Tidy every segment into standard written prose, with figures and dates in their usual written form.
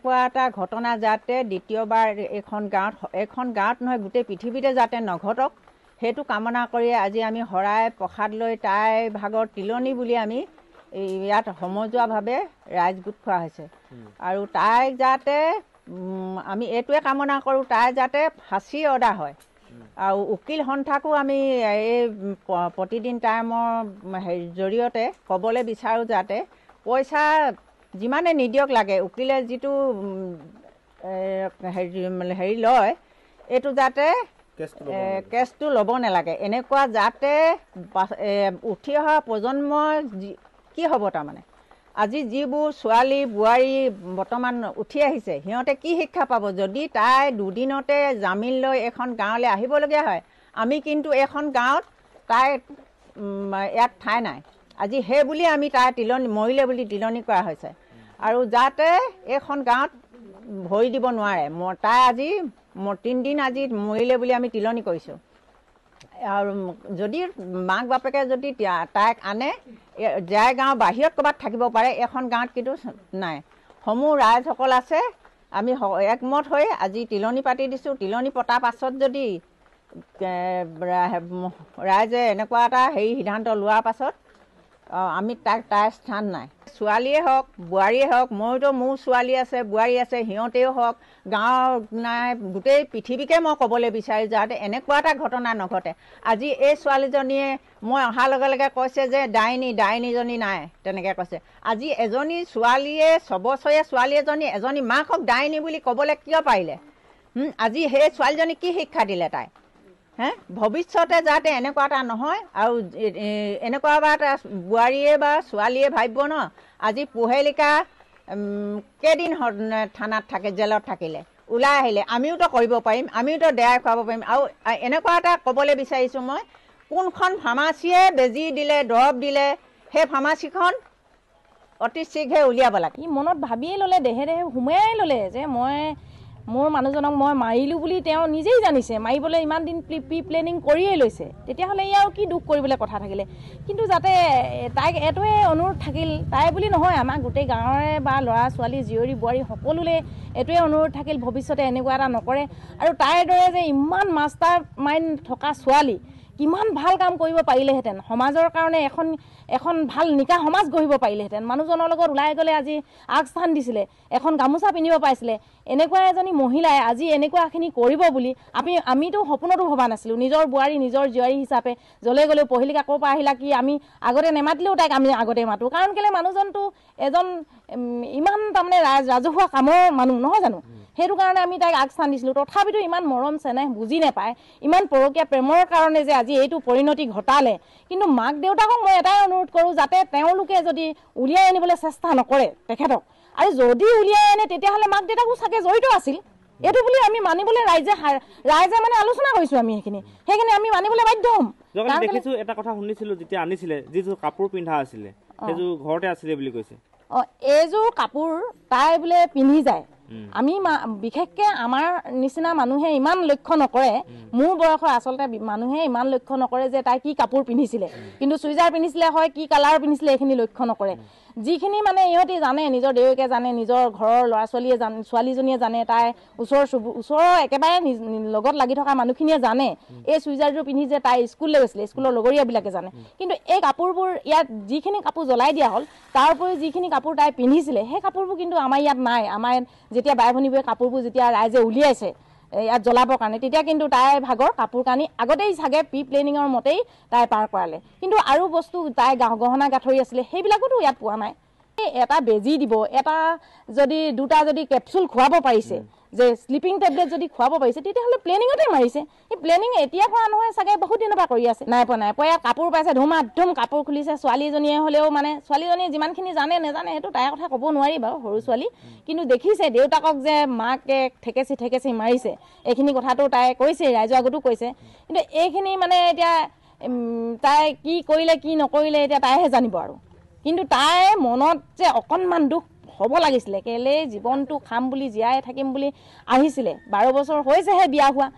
এনেকুৱা এটা ঘটনা যাতে দ্বিতীয়বাৰ এখন গাঁৱত নহয় গোটেই পৃথিৱীতে যাতে নঘটক সেইটো কামনা কৰি আজি আমি শৰাই প্ৰসাদ লৈ তাই ভাগৰ তিলনি বুলি আমি ইয়াত সমজুৱাভাৱে ৰাইজ গোট খোৱা হৈছে আৰু তাইক যাতে আমি এইটোৱে কামনা কৰোঁ তাই যাতে ফাঁচি অদা হয় আৰু উকিল সন্থাকো আমি এই প্ৰতিদিন টাইমৰ জৰিয়তে ক'বলৈ বিচাৰোঁ যাতে পইচা যিমানে নিদিয়ক লাগে উকিলে যিটো হেৰি লয় এইটো যাতে কেছটো ল'ব নালাগে এনেকুৱা যাতে উঠি অহা প্ৰজন্মৰ কি হ'ব তাৰমানে আজি যিবোৰ ছোৱালী বোৱাৰী বৰ্তমান উঠি আহিছে সিহঁতে কি শিক্ষা পাব যদি তাই দুদিনতে জামিন লৈ এখন গাঁৱলৈ আহিবলগীয়া হয় আমি কিন্তু এখন গাঁৱত তাই ইয়াত ঠাই নাই আজি সেই বুলি আমি তাই তিলনি মৰিলে বুলি তিলনি কৰা হৈছে আৰু যাতে এইখন গাঁৱত ভৰি দিব নোৱাৰে তাই আজি 3 দিন আজি মৰিলে বুলি আমি তিলনি কৰিছোঁ আৰু যদি মাক বাপেকে যদি তাইক আনে যাই গাঁও বাহিৰত ক'ৰবাত থাকিব পাৰে এখন গাঁৱত কিন্তু নাই সমূহ ৰাইজসকল আছে আমি একমত হৈ আজি তিলনি পাতি দিছোঁ তিলনি পতাৰ পাছত যদি ৰাইজে এনেকুৱা এটা সিদ্ধান্ত লোৱাৰ পাছত আমি তাইৰ স্থান নাই ছোৱালীয়ে হওক বোৱাৰীয়ে হওক মইতো মোৰ ছোৱালী আছে বোৱাৰী আছে সিহঁতেও হওক গাঁৱৰ নাই গোটেই পৃথিৱীকে মই ক'বলৈ বিচাৰোঁ যাতে এনেকুৱা এটা ঘটনা নঘটে আজি এই ছোৱালীজনীয়ে মই অহাৰ লগে লগে কৈছে যে ডাইনীজনী নাই তেনেকৈ কৈছে আজি এজনী ছোৱালীয়ে 6 বছৰীয়া ছোৱালী এজনী মাকক ডাইনী বুলি ক'বলৈ কিয় পাৰিলে আজি সেই ছোৱালীজনী কি শিক্ষা দিলে তাই ভৱিষ্যতে যাতে এনেকুৱা এটা নহয় আৰু এনেকুৱা এটা বোৱাৰীয়ে বা ছোৱালীয়ে ভাবিব ন আজি পোহেলিকা কেইদিন থানাত থাকে জেলত থাকিলে ওলাই আহিলে আমিওতো কৰিব পাৰিম আমিওতো দেয়াই খুৱাব পাৰিম আৰু এনেকুৱা এটা ক'বলৈ বিচাৰিছোঁ মই কোনখন ফাৰ্মাচীয়ে বেজী দিলে দৰৱ দিলে সেই ফাৰ্মাচীখন অতি শীঘ্ৰে উলিয়াব লাগে মনত ভাবিয়ে ল'লে দেহে সোমাই ল'লে যে মোৰ মানুহজনক মই মাৰিলোঁ বুলি তেওঁ নিজেই জানিছে মাৰিবলৈ ইমান দিন প্ৰি প্লেনিং কৰিয়েই লৈছে তেতিয়াহ'লে ইয়াৰ কি দুখ কৰিবলৈ কথা থাকিলে কিন্তু যাতে তাইক এইটোৱে অনুৰোধ থাকিল তাই বুলি নহয় আমাৰ গোটেই গাঁৱৰে বা ল'ৰা ছোৱালী জীয়ৰী বোৱাৰী সকলোলৈ এইটোৱে অনুৰোধ থাকিল ভৱিষ্যতে এনেকুৱা এটা নকৰে আৰু তাইৰ দৰে যে ইমান মাষ্টাৰ মাইণ্ড থকা ছোৱালী কিমান ভাল কাম কৰিব পাৰিলেহেঁতেন সমাজৰ কাৰণে এখন ভাল নিকা সমাজ গঢ়িব পাৰিলেহেঁতেন মানুহজনৰ লগত ওলাই গ'লে আজি আগস্থান দিছিলে এখন গামোচা পিন্ধিব পাৰিছিলে এনেকুৱা এজনী মহিলাই আজি এনেকুৱাখিনি কৰিব বুলি আমিতো সপোনতো ভবা নাছিলোঁ নিজৰ বোৱাৰী নিজৰ জীয়াৰী হিচাপে জ্বলে গ'লেও পহিলিকা ক'ৰ পৰা আহিলা কি আমি আগতে নেমাতিলেও তাইক আমি আগতে মাতোঁ কাৰণ কেলৈ মানুহজনটো এজন ইমান তাৰমানে ৰাজহুৱা কামৰ মানুহ নহয় জানো সেইটো কাৰণে আমি তাইক আগস্থান দিছিলোঁ তথাপিতো ইমান মৰম চেনেহ বুজি নাপায় ইমান পৰকীয়া প্ৰেমৰ কাৰণে যে আজি এইটো পৰিণতি ঘটালে কিন্তু মাক দেউতাকক মই এটাই অনুৰোধ কৰোঁ যাতে তেওঁলোকে যদি উলিয়াই আনিবলৈ চেষ্টা নকৰে তেখেতক আৰু যদি উলিয়াই আনে তেতিয়াহ'লে মাক দেউতাকো চাগে জড়িত আছিল এইটো বুলি আমি মানিবলৈ ৰাইজে মানে আলোচনা কৰিছোঁ আমি সেইখিনি আমি মানিবলৈ বাধ্য হ'ম দেখিছোঁ এটা কথা শুনিছিলোঁ যেতিয়া আনিছিলে যিযোৰ কাপোৰ পিন্ধা আছিলে সেইযোৰ ঘৰতে আছিলে বুলি কৈছে এইযোৰ কাপোৰ তাই বোলে পিন্ধি যায় আমি বিশেষকৈ আমাৰ নিচিনা মানুহে ইমান লক্ষ্য নকৰে মোৰ বয়সৰ আচলতে মানুহে ইমান লক্ষ্য নকৰে যে তাই কি কাপোৰ পিন্ধিছিলে কিন্তু চুইজাৰ পিন্ধিছিলে হয় কি কালাৰ পিন্ধিছিলে এইখিনি লক্ষ্য নকৰে যিখিনি মানে ইহঁতি জানে নিজৰ দেউকে জানে নিজৰ ঘৰৰ ল'ৰা ছোৱালীয়ে জানে ছোৱালীজনীয়ে জানে তাই ওচৰৰ একেবাৰে লগত লাগি থকা মানুহখিনিয়ে জানে এই চুইজাৰযোৰ পিন্ধি যে তাই স্কুললৈ গৈছিলে স্কুলৰ লগৰীয়াবিলাকে জানে কিন্তু এই কাপোৰবোৰ ইয়াত যিখিনি কাপোৰ জ্বলাই দিয়া হ'ল তাৰ উপৰি যিখিনি কাপোৰ তাই পিন্ধিছিলে সেই কাপোৰবোৰ কিন্তু আমাৰ ইয়াত নাই আমাৰ যেতিয়া বাই ভনীবোৰে কাপোৰবোৰ যেতিয়া ৰাইজে উলিয়াইছে ইয়াত জ্বলাবৰ কাৰণে তেতিয়া কিন্তু তাইৰ ভাগৰ কাপোৰ কানি আগতেই চাগে প্ৰি প্লেনিঙৰ মতেই তাই পাৰ কৰালে কিন্তু আৰু বস্তু তাই গহনা গাঁঠৰি আছিলে সেইবিলাকোতো ইয়াত পোৱা নাই এটা বেজী দিব এটা যদি দুটা যদি কেপচুল খুৱাব পাৰিছে যে স্লিপিং টেবলেট যদি খুৱাব পাৰিছে তেতিয়াহ'লে প্লেনিঙতে মাৰিছে এই প্লেনিং এতিয়া কৰা নহয় চাগে বহুত দিনৰ পৰা কৰি আছে নাই পোৱা ইয়াত কাপোৰ পাইছে ধুমাধুম কাপোৰ খুলিছে ছোৱালীজনীয়ে হ'লেও মানে ছোৱালীজনীয়ে যিমানখিনি জানে নেজানে সেইটো তাইৰ কথা ক'ব নোৱাৰি বাৰু সৰু ছোৱালী কিন্তু দেখিছে দেউতাকক যে মাকে ঠেকেচি মাৰিছে এইখিনি কথাটো তাই কৈছে ৰাইজৰ আগতো কৈছে কিন্তু এইখিনি মানে এতিয়া তাই কি কৰিলে কি নকৰিলে এতিয়া তাইহে জানিব আৰু কিন্তু তাইৰ মনত যে অকণমান দুখ হ'ব লাগিছিলে কেলে জীৱনটো খাম বুলি জীয়াই থাকিম বুলি আহিছিলে 12 বছৰ হৈছেহে বিয়া হোৱা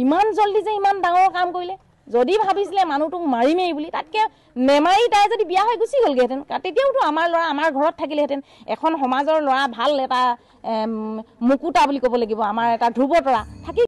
ইমান জল্দি যে ইমান ডাঙৰ কাম কৰিলে যদি ভাবিছিলে মানুহটোক মাৰিমেই বুলি, তাতকৈ নেমাৰি তাই যদি বিয়া হৈ গুচি গ'লগৈহেঁতেন, তেতিয়াওতো আমাৰ ল'ৰা আমাৰ ঘৰত থাকিলেহেঁতেন। এখন সমাজৰ ল'ৰা ভাল এটা মুকুতা বুলি ক'ব লাগিব, আমাৰ এটা ধ্ৰুৱতৰা থাকি